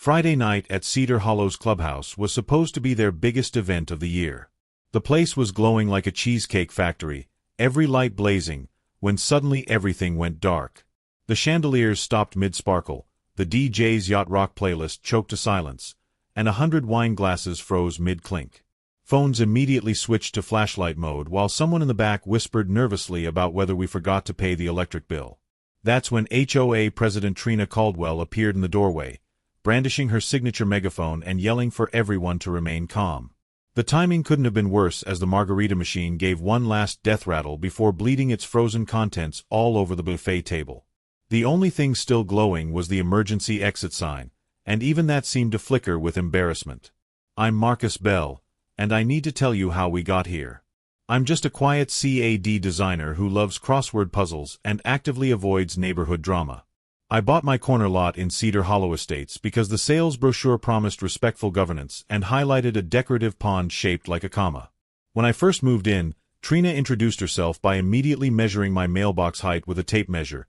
Friday night at Cedar Hollow's clubhouse was supposed to be their biggest event of the year. The place was glowing like a cheesecake factory, every light blazing, when suddenly everything went dark. The chandeliers stopped mid-sparkle, the DJ's yacht rock playlist choked to silence, and 100 wine glasses froze mid-clink. Phones immediately switched to flashlight mode while someone in the back whispered nervously about whether we forgot to pay the electric bill. That's when HOA President Trina Caldwell appeared in the doorway, brandishing her signature megaphone and yelling for everyone to remain calm. The timing couldn't have been worse as the margarita machine gave one last death rattle before bleeding its frozen contents all over the buffet table. The only thing still glowing was the emergency exit sign, and even that seemed to flicker with embarrassment. I'm Marcus Bell, and I need to tell you how we got here. I'm just a quiet CAD designer who loves crossword puzzles and actively avoids neighborhood drama. I bought my corner lot in Cedar Hollow Estates because the sales brochure promised respectful governance and highlighted a decorative pond shaped like a comma. When I first moved in, Trina introduced herself by immediately measuring my mailbox height with a tape measure,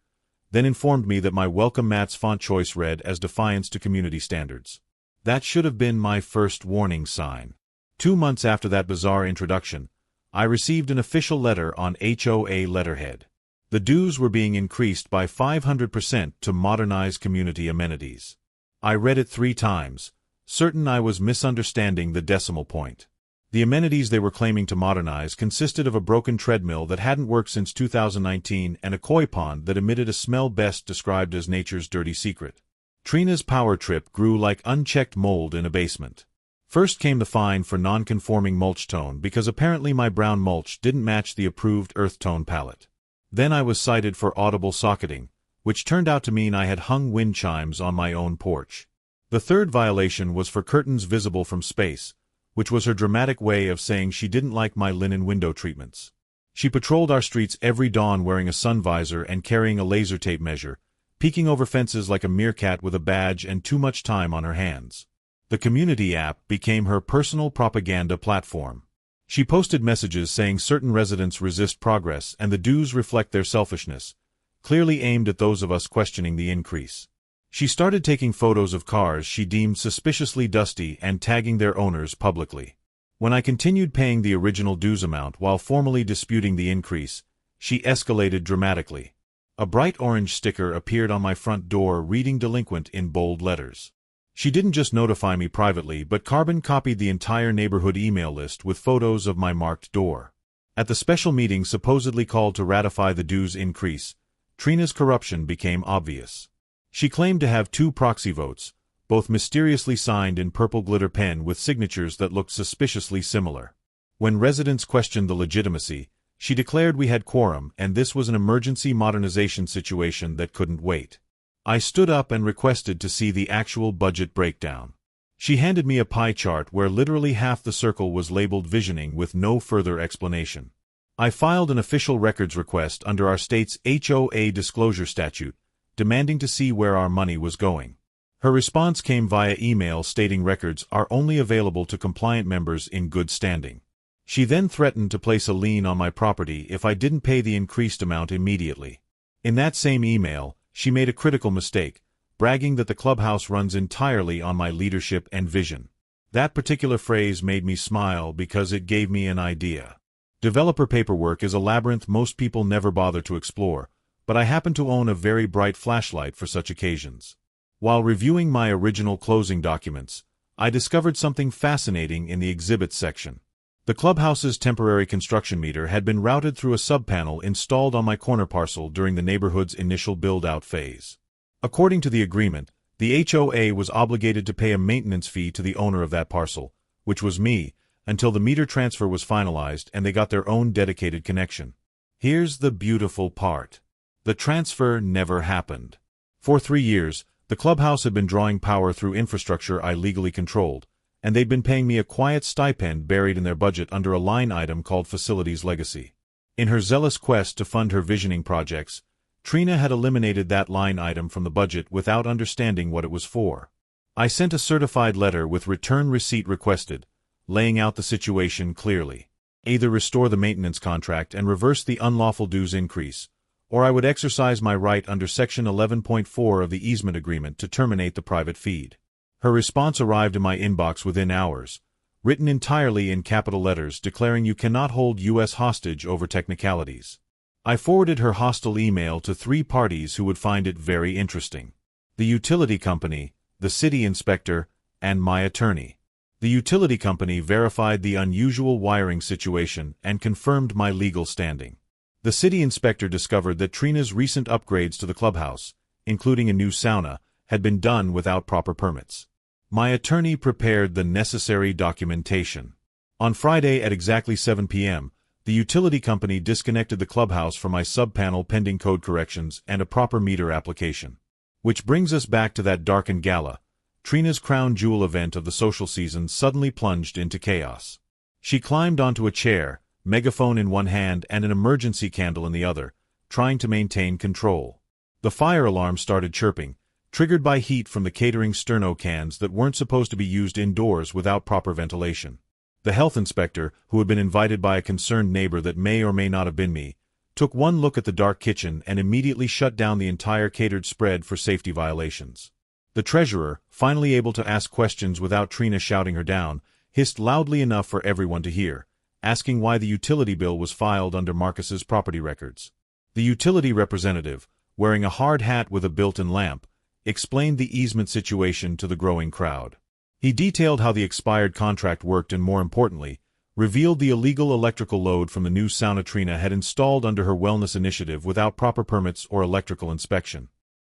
then informed me that my welcome mat's font choice read as defiance to community standards. That should have been my first warning sign. 2 months after that bizarre introduction, I received an official letter on HOA letterhead. The dues were being increased by 500% to modernize community amenities. I read it 3 times, certain I was misunderstanding the decimal point. The amenities they were claiming to modernize consisted of a broken treadmill that hadn't worked since 2019 and a koi pond that emitted a smell best described as nature's dirty secret. Trina's power trip grew like unchecked mold in a basement. First came the fine for non-conforming mulch tone because apparently my brown mulch didn't match the approved earth tone palette. Then I was cited for audible socketing, which turned out to mean I had hung wind chimes on my own porch. The third violation was for curtains visible from space, which was her dramatic way of saying she didn't like my linen window treatments. She patrolled our streets every dawn wearing a sun visor and carrying a laser tape measure, peeking over fences like a meerkat with a badge and too much time on her hands. The community app became her personal propaganda platform. She posted messages saying certain residents resist progress and the dues reflect their selfishness, clearly aimed at those of us questioning the increase. She started taking photos of cars she deemed suspiciously dusty and tagging their owners publicly. When I continued paying the original dues amount while formally disputing the increase, she escalated dramatically. A bright orange sticker appeared on my front door reading delinquent in bold letters. She didn't just notify me privately but carbon copied the entire neighborhood email list with photos of my marked door. At the special meeting supposedly called to ratify the dues increase, Trina's corruption became obvious. She claimed to have 2 proxy votes, both mysteriously signed in purple glitter pen with signatures that looked suspiciously similar. When residents questioned the legitimacy, she declared we had quorum and this was an emergency modernization situation that couldn't wait. I stood up and requested to see the actual budget breakdown. She handed me a pie chart where literally half the circle was labeled visioning with no further explanation. I filed an official records request under our state's HOA disclosure statute, demanding to see where our money was going. Her response came via email stating records are only available to compliant members in good standing. She then threatened to place a lien on my property if I didn't pay the increased amount immediately. In that same email, she made a critical mistake, bragging that the clubhouse runs entirely on my leadership and vision. That particular phrase made me smile because it gave me an idea. Developer paperwork is a labyrinth most people never bother to explore, but I happen to own a very bright flashlight for such occasions. While reviewing my original closing documents, I discovered something fascinating in the exhibits section. The clubhouse's temporary construction meter had been routed through a subpanel installed on my corner parcel during the neighborhood's initial build-out phase. According to the agreement, the HOA was obligated to pay a maintenance fee to the owner of that parcel, which was me, until the meter transfer was finalized and they got their own dedicated connection. Here's the beautiful part. The transfer never happened. For 3 years, the clubhouse had been drawing power through infrastructure I legally controlled, and they'd been paying me a quiet stipend buried in their budget under a line item called Facilities Legacy. In her zealous quest to fund her visioning projects, Trina had eliminated that line item from the budget without understanding what it was for. I sent a certified letter with return receipt requested, laying out the situation clearly. Either restore the maintenance contract and reverse the unlawful dues increase, or I would exercise my right under Section 11.4 of the easement agreement to terminate the private feed. Her response arrived in my inbox within hours, written entirely in capital letters declaring you cannot hold U.S. hostage over technicalities. I forwarded her hostile email to 3 parties who would find it very interesting: the utility company, the city inspector, and my attorney. The utility company verified the unusual wiring situation and confirmed my legal standing. The city inspector discovered that Trina's recent upgrades to the clubhouse, including a new sauna, had been done without proper permits. My attorney prepared the necessary documentation. On Friday at exactly 7 p.m., the utility company disconnected the clubhouse from my sub-panel pending code corrections and a proper meter application. Which brings us back to that darkened gala. Trina's crown jewel event of the social season suddenly plunged into chaos. She climbed onto a chair, megaphone in one hand and an emergency candle in the other, trying to maintain control. The fire alarm started chirping, triggered by heat from the catering sterno cans that weren't supposed to be used indoors without proper ventilation. The health inspector, who had been invited by a concerned neighbor that may or may not have been me, took one look at the dark kitchen and immediately shut down the entire catered spread for safety violations. The treasurer, finally able to ask questions without Trina shouting her down, hissed loudly enough for everyone to hear, asking why the utility bill was filed under Marcus's property records. The utility representative, wearing a hard hat with a built-in lamp, explained the easement situation to the growing crowd. He detailed how the expired contract worked and, more importantly, revealed the illegal electrical load from the new sauna Trina had installed under her wellness initiative without proper permits or electrical inspection.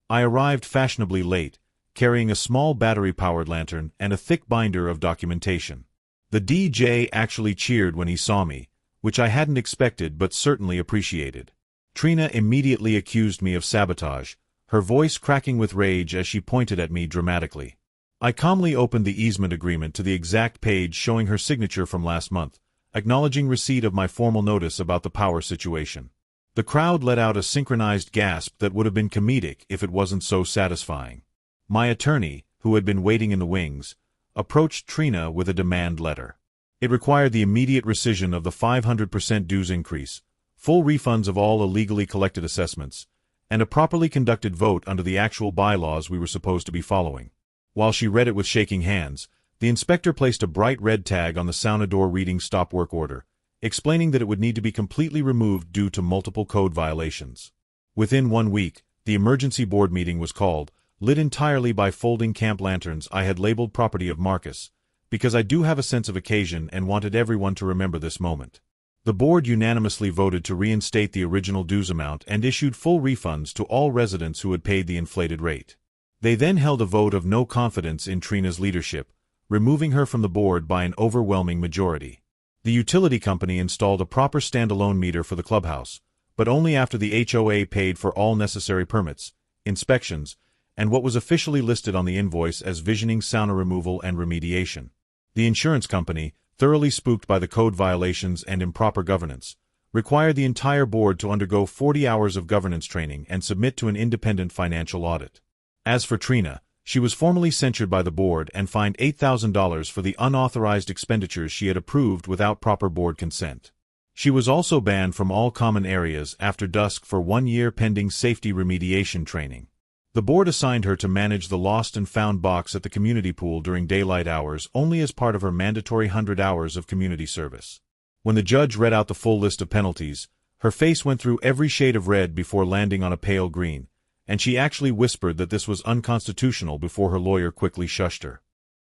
I arrived fashionably late, carrying a small battery-powered lantern and a thick binder of documentation. The DJ actually cheered when he saw me, which I hadn't expected but certainly appreciated. Trina immediately accused me of sabotage, her voice cracking with rage as she pointed at me dramatically. I calmly opened the easement agreement to the exact page showing her signature from last month, acknowledging receipt of my formal notice about the power situation. The crowd let out a synchronized gasp that would have been comedic if it wasn't so satisfying. My attorney, who had been waiting in the wings, approached Trina with a demand letter. It required the immediate rescission of the 500% dues increase, full refunds of all illegally collected assessments, and a properly conducted vote under the actual bylaws we were supposed to be following. While she read it with shaking hands, the inspector placed a bright red tag on the sauna door reading stop work order, explaining that it would need to be completely removed due to multiple code violations. Within 1 week, the emergency board meeting was called, lit entirely by folding camp lanterns I had labeled property of Marcus, because I do have a sense of occasion and wanted everyone to remember this moment. The board unanimously voted to reinstate the original dues amount and issued full refunds to all residents who had paid the inflated rate. They then held a vote of no confidence in Trina's leadership, removing her from the board by an overwhelming majority. The utility company installed a proper standalone meter for the clubhouse, but only after the HOA paid for all necessary permits, inspections, and what was officially listed on the invoice as visioning sauna removal and remediation. The insurance company, thoroughly spooked by the code violations and improper governance, required the entire board to undergo 40 hours of governance training and submit to an independent financial audit. As for Trina, she was formally censured by the board and fined $8,000 for the unauthorized expenditures she had approved without proper board consent. She was also banned from all common areas after dusk for 1 year pending safety remediation training. The board assigned her to manage the lost and found box at the community pool during daylight hours only as part of her mandatory 100 hours of community service. When the judge read out the full list of penalties, her face went through every shade of red before landing on a pale green, and she actually whispered that this was unconstitutional before her lawyer quickly shushed her.